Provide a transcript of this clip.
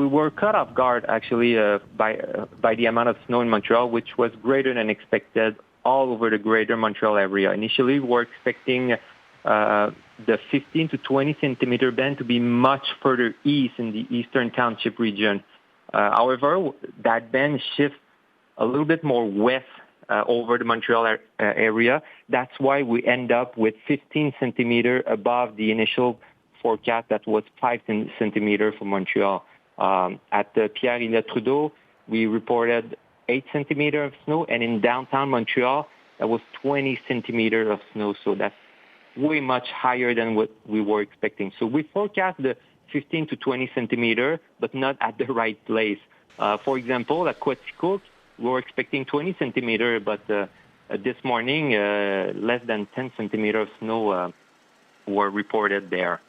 were caught off guard actually by the amount of snow in Montreal, which was greater than expected all over the greater Montreal area. Initially, we were expecting the 15 to 20 centimeter band to be much further east in the eastern township region. However, that band shifts a little bit more west over the Montreal area. That's why we end up with 15 centimeter above the initial forecast that was 5 centimeter for Montreal. At Pierre-Éliott Trudeau, we reported 8 centimeter of snow, and in downtown Montreal, that was 20 centimeter of snow. So that's way much higher than what we were expecting. So we forecast the 15 to 20 centimeter, but not at the right place. For example, at Quaticook, we were expecting 20 centimeter, but this morning, less than 10 centimeter of snow were reported there.